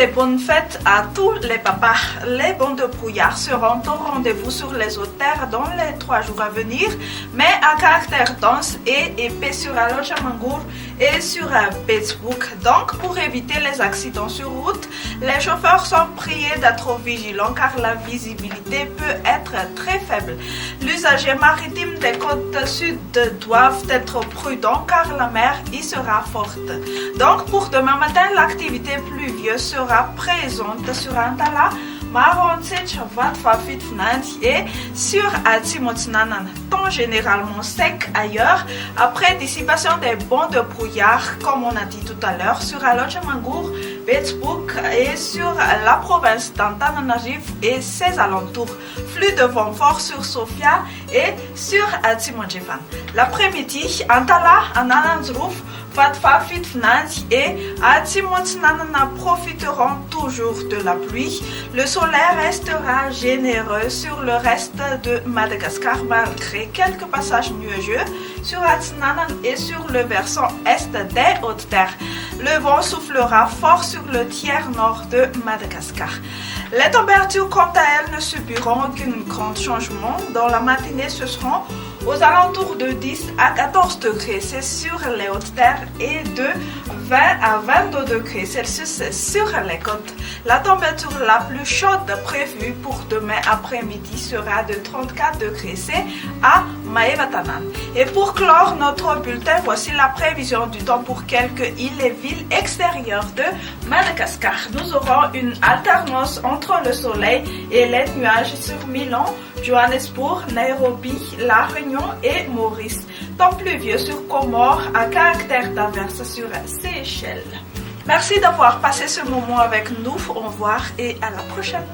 et bonne fête à tous les papas. Les bancs de brouillard seront au rendez-vous sur les hautes terres dans les 3 jours à venir, mais à caractère dense et épais sur Alocha Mangour et sur Facebook. Donc, pour éviter les accidents sur route, les chauffeurs sont priés d'être vigilants car la visibilité peut être très faible. L'usager maritime des côtes sud doivent être prudents car la mer y sera forte. Donc, pour demain matin, l'activité pluvieuse sera présente sur Antala, Marontsech, Vatfafit Fnanti et sur Atimotsnanan, temps généralement sec ailleurs, après dissipation des bancs de brouillard, comme on a dit tout à l'heure, sur Alocha Mangour, Facebook et sur la province d'Antananarivo et ses alentours. Flux de vent fort sur Sofia et sur Atimodjefan. L'après-midi, Antala, Anananzrouf, Vatfafit Fnanti et Atimotsnanana profiteront toujours de la pluie. Le soleil restera généreux sur le reste de Madagascar malgré quelques passages nuageux sur Atsnanan et sur le versant est des Hautes-Terres. Le vent soufflera fort sur le tiers nord de Madagascar. Les températures, quant à elles, ne subiront aucun grand changement. Dans la matinée, ce seront aux alentours de 10 à 14 degrés Celsius sur les Hautes-Terres et de 20 à 22 degrés Celsius sur les côtes. La température la plus chaude prévue pour demain après-midi sera de 34 degrés C à Maevatanan. Et pour clore notre bulletin, voici la prévision du temps pour quelques îles et villes extérieures de Madagascar. Nous aurons une alternance entre le soleil et les nuages sur Milan, Johannesburg, Nairobi, La Réunion et Maurice. Temps pluvieux sur Comores à caractère d'averse sur Seychelles. Merci d'avoir passé ce moment avec nous. Au revoir et à la prochaine.